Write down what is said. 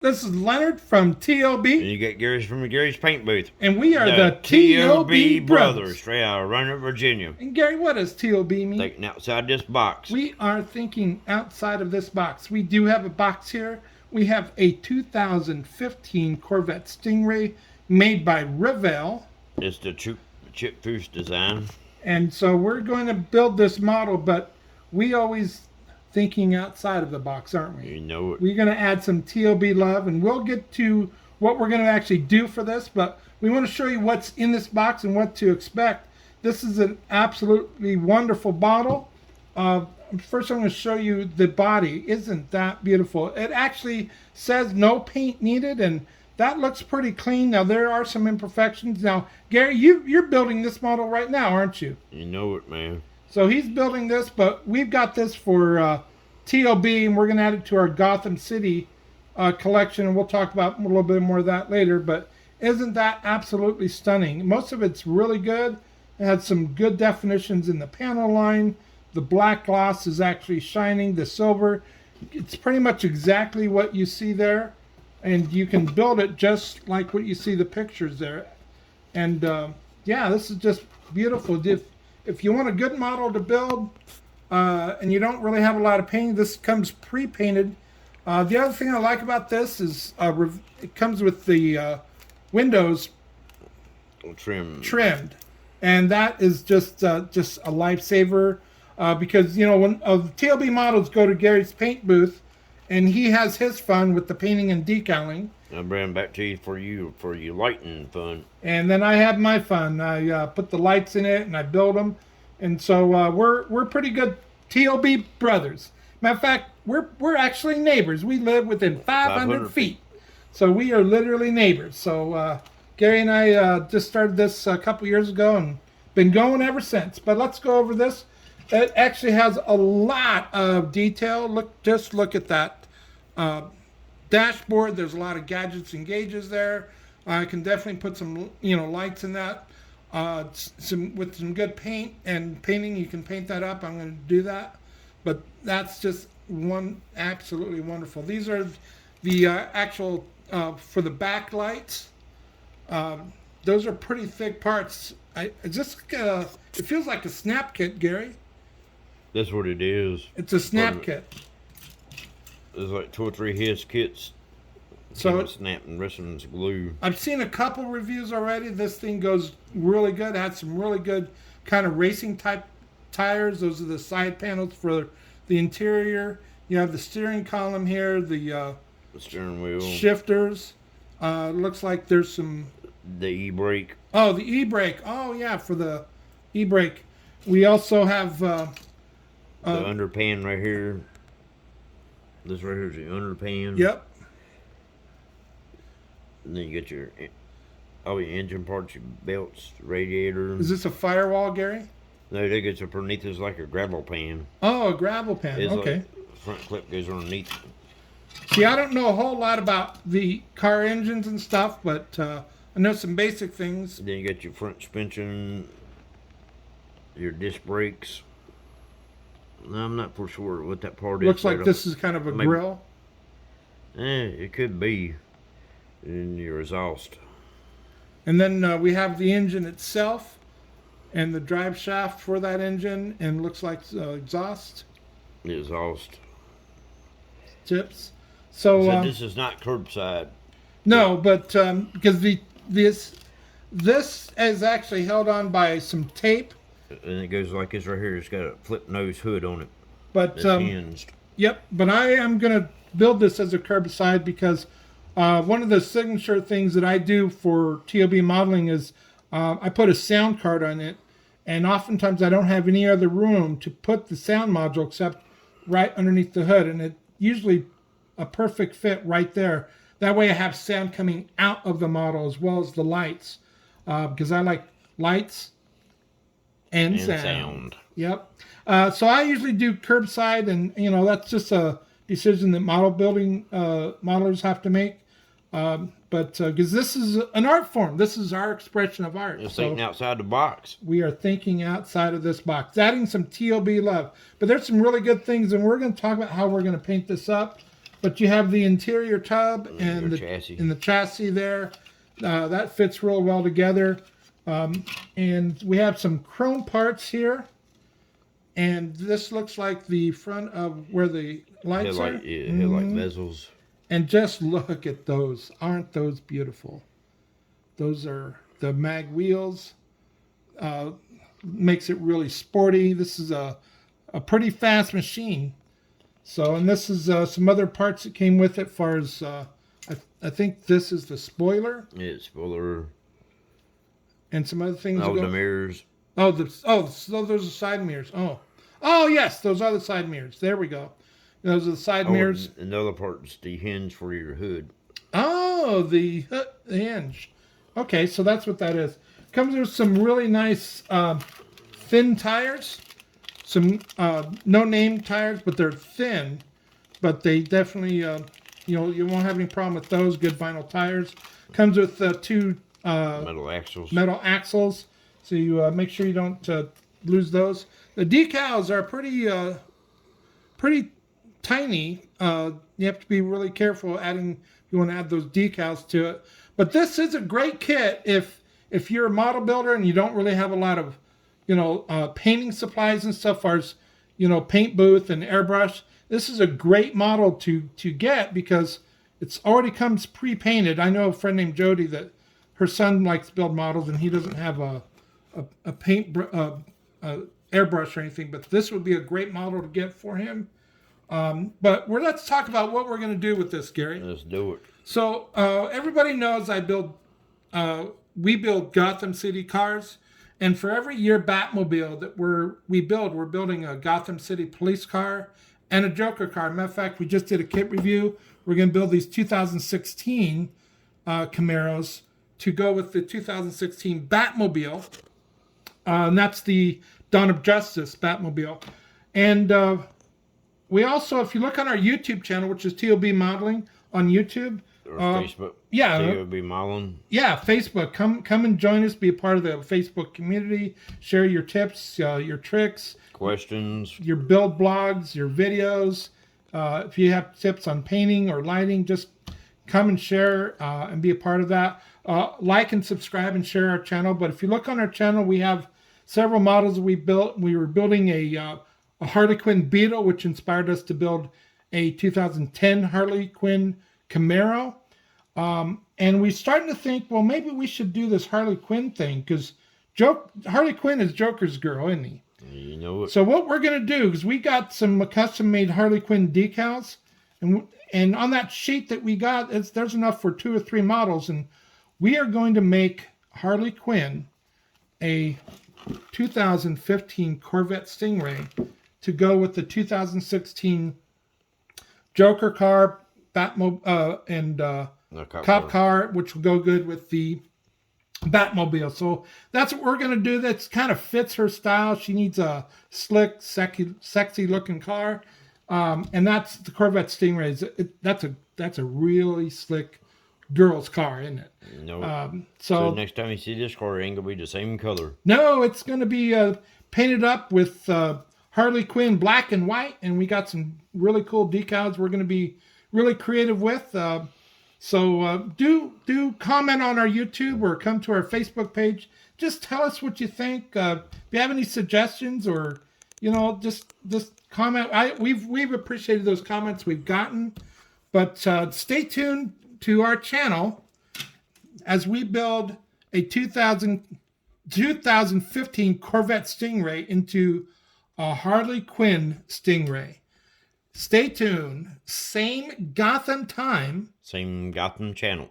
This is Leonard from T.O.B. And you get Gary's from Gary's Paint Booth. And we are the T.O.B. brothers. Straight out of Roanoke, Virginia. And Gary, what does T.O.B. mean? Thinking outside this box. We are thinking outside of this box. We do have a box here. We have a 2015 Corvette Stingray made by Revell. It's the Chip Foose design. And so we're going to build this model, but we always thinking outside of the box, aren't we? You know it. We're going to add some T.O.B. love, and we'll get to what we're going to actually do for this, but we want to show you what's in this box and what to expect. This is an absolutely wonderful bottle. First, I'm going to show you the body. Isn't that beautiful? It actually says no paint needed, and that looks pretty clean. Now, there are some imperfections. Now, Gary, you're building this model right now, aren't you? You know it, man. So he's building this, but we've got this for T.O.B. and we're going to add it to our Gotham City collection, and we'll talk about a little bit more of that later. But isn't that absolutely stunning? Most of it's really good. It had some good definitions in the panel line. The black gloss is actually shining. The silver, it's pretty much exactly what you see there, and you can build it just like what you see the pictures there. And yeah, this is just beautiful. If you want a good model to build and you don't really have a lot of paint, this comes pre-painted. The other thing I like about this is it comes with the windows trimmed, and that is just a lifesaver because, you know, when T.O.B. models go to Gary's paint booth, and he has his fun with the painting and decaling. I'll bring them back to you for you lighting fun. And then I have my fun. I put the lights in it and I build them. And so we're pretty good T.O.B. brothers. Matter of fact, we're actually neighbors. We live within 500 feet. So we are literally neighbors. So Gary and I just started this a couple years ago and been going ever since. But let's go over this. It actually has a lot of detail. Just look at that dashboard. There's a lot of gadgets and gauges there. I can definitely put some, lights in that. With some good paint and painting, you can paint that up. I'm going to do that. But that's just absolutely wonderful. These are the actual for the backlights. Those are pretty thick parts. It feels like a snap kit, Gary. That's what it is. It's a snap kit. There's like 2 or 3 his kits. So snap and rest of them's glue. I've seen a couple reviews already. This thing goes really good. It had some really good kind of racing type tires. Those are the side panels for the interior. You have the steering column here, the steering wheel, shifters. Looks like there's some. The e-brake. Oh, the e-brake. Oh yeah, for the e-brake. We also have the underpan right here. This right here is the underpan. Yep. And then you get all your engine parts, your belts, radiator. Is this a firewall, Gary? No, that gets up underneath. It's like a gravel pan. Oh, a gravel pan. It's okay. Like front clip goes underneath. See, I don't know a whole lot about the car engines and stuff, but I know some basic things. Then you got your front suspension, your disc brakes. No, I'm not for sure what that part is. Looks like this is kind of a grill. It could be. And your exhaust. And then we have the engine itself and the drive shaft for that engine, and looks like exhaust. The exhaust tips. So this is not curbside. No, but because this is actually held on by some tape. And it goes like this right here. It's got a flip nose hood on it. But hinged. Yep. But I am gonna build this as a curbside because one of the signature things that I do for T.O.B. modeling is I put a sound card on it, and oftentimes I don't have any other room to put the sound module except right underneath the hood, and it usually a perfect fit right there. That way I have sound coming out of the model as well as the lights, because I like lights and sound. Yep. So I usually do curbside, and that's just a decision that modelers have to make. But because this is an art form, this is our expression of art. It's thinking outside the box. We are thinking outside of this box, adding some T.O.B. love. But there's some really good things, and we're going to talk about how we're going to paint this up. but you have the interior tub and the chassis there. That fits real well together. And we have some chrome parts here. And this looks like the front of where the lights are. Yeah, headlight bezels. And just look at those. Aren't those beautiful? Those are the mag wheels. Makes it really sporty. This is a pretty fast machine. So, and this is some other parts that came with it. As far as I think this is the spoiler. Yeah, spoiler. And some other things. Oh, the mirrors. So those are side mirrors. Oh yes, those are the side mirrors. There we go. Those are the side mirrors. Another part's the hinge for your hood. Oh, the hinge. Okay, so that's what that is. Comes with some really nice thin tires. Some no-name tires, but they're thin. But they definitely, you won't have any problem with those. Good vinyl tires. Comes with two metal axles. So you make sure you don't lose those. The decals are pretty tiny. You have to be really careful adding. You want to add those decals to it. But this is a great kit if you're a model builder and you don't really have a lot of, painting supplies and stuff, as paint booth and airbrush. This is a great model to get because it's already comes pre-painted. I know a friend named Jody that her son likes to build models and he doesn't have a paint airbrush or anything, but this would be a great model to get for him. But let's talk about what we're going to do with this, Gary. Let's do it. So everybody knows we build Gotham City cars, and for every year Batmobile that we're building a Gotham City police car and a Joker car. Matter of fact, we just did a kit review. We're going to build these 2016 Camaros to go with the 2016 Batmobile, and that's the Dawn of Justice Batmobile. And we also, if you look on our YouTube channel, which is T.O.B. Modeling on YouTube. Or Facebook. Yeah. T.O.B. Modeling. Yeah, Facebook. Come and join us. Be a part of the Facebook community. Share your tips, your tricks. Questions. Your build blogs, your videos. If you have tips on painting or lighting, just come and share and be a part of that. Like and subscribe and share our channel. But if you look on our channel, we have several models that we built. We were building a Harley Quinn Beetle, which inspired us to build a 2010 Harley Quinn Camaro. And we're starting to think, well, maybe we should do this Harley Quinn thing because Harley Quinn is Joker's girl, isn't he? You know it. So what we're going to do is we got some custom-made Harley Quinn decals, and on that sheet that we got, there's enough for 2 or 3 models, and we are going to make Harley Quinn a 2015 Corvette Stingray to go with the 2016 Joker car, Batmobile, and cop car, which will go good with the Batmobile. So that's what we're going to do. That kind of fits her style. She needs a slick, sexy looking car. And that's the Corvette Stingray. That's a really slick girl's car, isn't it? No. So next time you see this car, it ain't going to be the same color. No, it's going to be painted up with Harley Quinn black and white. And we got some really cool decals we're going to be really creative with. So do comment on our YouTube or come to our Facebook page. Just tell us what you think. If you have any suggestions or, just comment. We've appreciated those comments we've gotten. But stay tuned to our channel as we build a 2015 Corvette Stingray into a Harley Quinn Stingray. Stay tuned. Same Gotham time. Same Gotham channel.